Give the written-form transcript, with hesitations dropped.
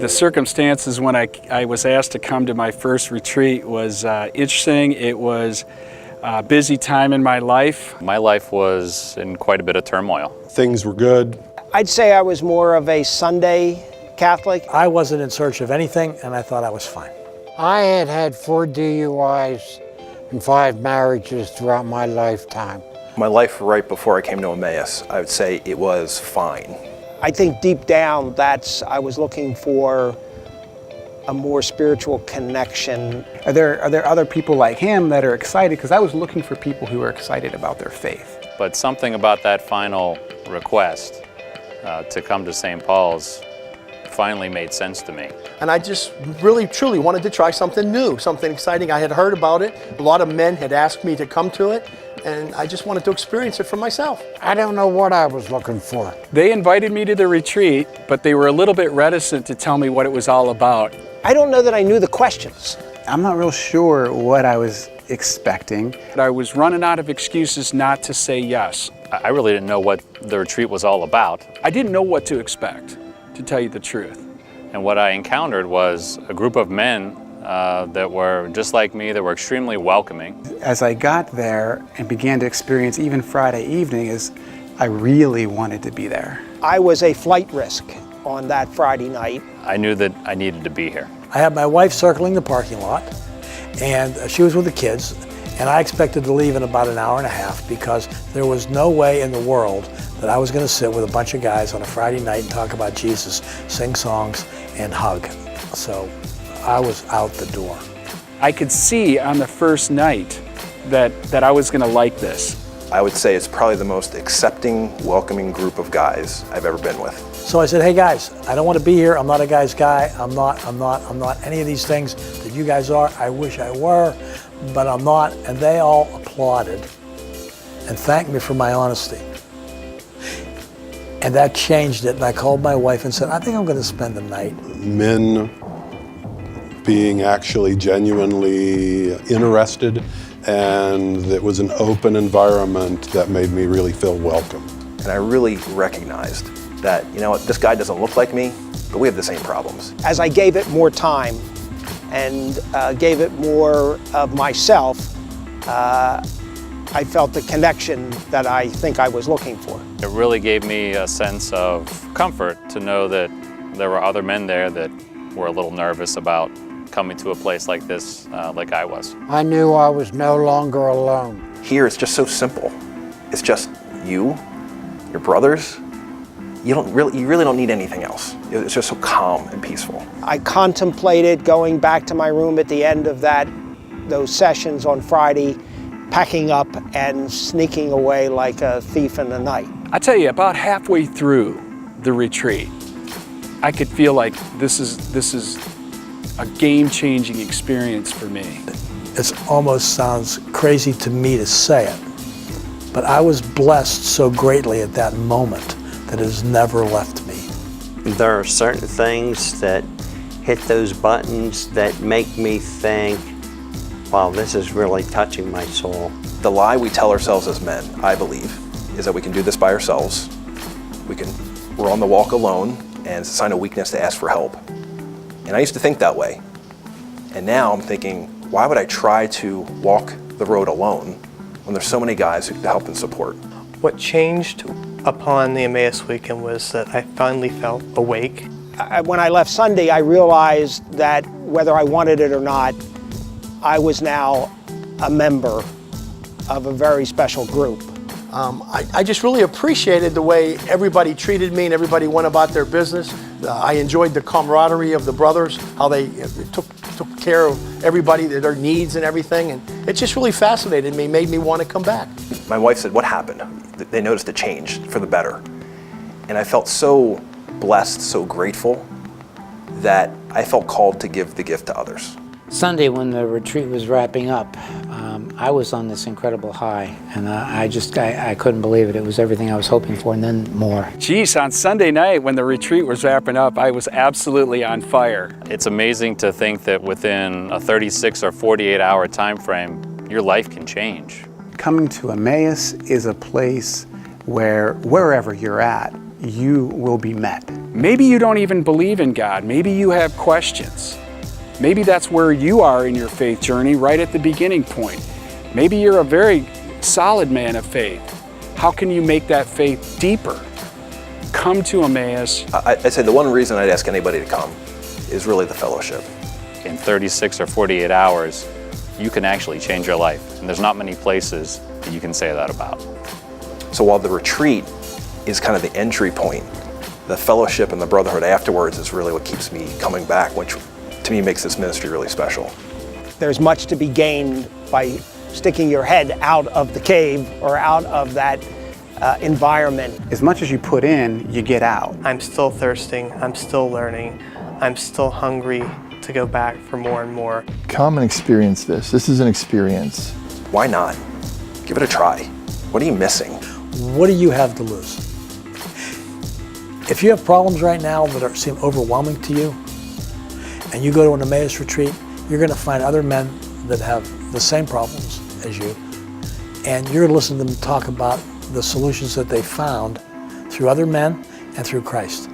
The circumstances when I was asked to come to my first retreat was interesting. It was a busy time in my life. My life was in quite a bit of turmoil. Things were good. I'd say I was more of a Sunday Catholic. I wasn't in search of anything, and I thought I was fine. I had had 4 DUIs and 5 marriages throughout my lifetime. My life right before I came to Emmaus, I would say it was fine. I think deep down I was looking for a more spiritual connection. Are there other people like him that are excited? Because I was looking for people who are excited about their faith. But something about that final request to come to St. Paul's finally made sense to me. And I just really, truly wanted to try something new, something exciting. I had heard about it. A lot of men had asked me to come to it, and I just wanted to experience it for myself. I don't know what I was looking for. They invited me to the retreat, but they were a little bit reticent to tell me what it was all about. I don't know that I knew the questions. I'm not real sure what I was expecting. I was running out of excuses not to say yes. I really didn't know what the retreat was all about. I didn't know what to expect, to tell you the truth. And what I encountered was a group of men that were just like me, that were extremely welcoming. As I got there and began to experience even Friday evening, I really wanted to be there. I was a flight risk on that Friday night. I knew that I needed to be here. I had my wife circling the parking lot, and she was with the kids, and I expected to leave in about an hour and a half because there was no way in the world that I was going to sit with a bunch of guys on a Friday night and talk about Jesus, sing songs, and hug. So I was out the door. I could see on the first night that I was going to like this. I would say it's probably the most accepting, welcoming group of guys I've ever been with. So I said, hey guys, I don't want to be here. I'm not a guy's guy. I'm not any of these things that you guys are. I wish I were, but I'm not. And they all applauded and thanked me for my honesty. And that changed it. And I called my wife and said, I think I'm going to spend the night. Men being actually genuinely interested, and it was an open environment that made me really feel welcome. And I really recognized that, you know what, this guy doesn't look like me, but we have the same problems. As I gave it more time and gave it more of myself, I felt the connection that I think I was looking for. It really gave me a sense of comfort to know that there were other men there that were a little nervous about coming to a place like this, like I was. I knew I was no longer alone. Here it's just so simple. It's just you, your brothers. You really don't need anything else. It's just so calm and peaceful. I contemplated going back to my room at the end of those sessions on Friday, packing up and sneaking away like a thief in the night. I tell you, about halfway through the retreat, I could feel like this is a game-changing experience for me. It almost sounds crazy to me to say it, but I was blessed so greatly at that moment that it has never left me. There are certain things that hit those buttons that make me think, wow, this is really touching my soul. The lie we tell ourselves as men, I believe, is that we can do this by ourselves. We're on the walk alone, and it's a sign of weakness to ask for help. And I used to think that way. And now I'm thinking, why would I try to walk the road alone when there's so many guys who can help and support? What changed upon the Emmaus weekend was that I finally felt awake. When I left Sunday, I realized that whether I wanted it or not, I was now a member of a very special group. I just really appreciated the way everybody treated me and everybody went about their business. I enjoyed the camaraderie of the brothers, how they took care of everybody, their needs and everything, and it just really fascinated me, made me want to come back. My wife said, what happened? They noticed a change for the better. And I felt so blessed, so grateful, that I felt called to give the gift to others. Sunday, when the retreat was wrapping up, I was on this incredible high, and I couldn't believe it. It was everything I was hoping for, and then more. Geez, on Sunday night when the retreat was wrapping up, I was absolutely on fire. It's amazing to think that within a 36 or 48 hour time frame, your life can change. Coming to Emmaus is a place where, wherever you're at, you will be met. Maybe you don't even believe in God. Maybe you have questions. Maybe that's where you are in your faith journey, right at the beginning point. Maybe you're a very solid man of faith. How can you make that faith deeper? Come to Emmaus. I'd say the one reason I'd ask anybody to come is really the fellowship. In 36 or 48 hours, you can actually change your life. And there's not many places that you can say that about. So while the retreat is kind of the entry point, the fellowship and the brotherhood afterwards is really what keeps me coming back, which to me makes this ministry really special. There's much to be gained by sticking your head out of the cave or out of that environment. As much as you put in, you get out. I'm still thirsting, I'm still learning, I'm still hungry to go back for more and more. Come and experience this. This is an experience. Why not? Give it a try. What are you missing? What do you have to lose? If you have problems right now that seem overwhelming to you, and you go to an Emmaus retreat, you're going to find other men that have the same problems as you, and you're going to listen to them talk about the solutions that they found through other men and through Christ.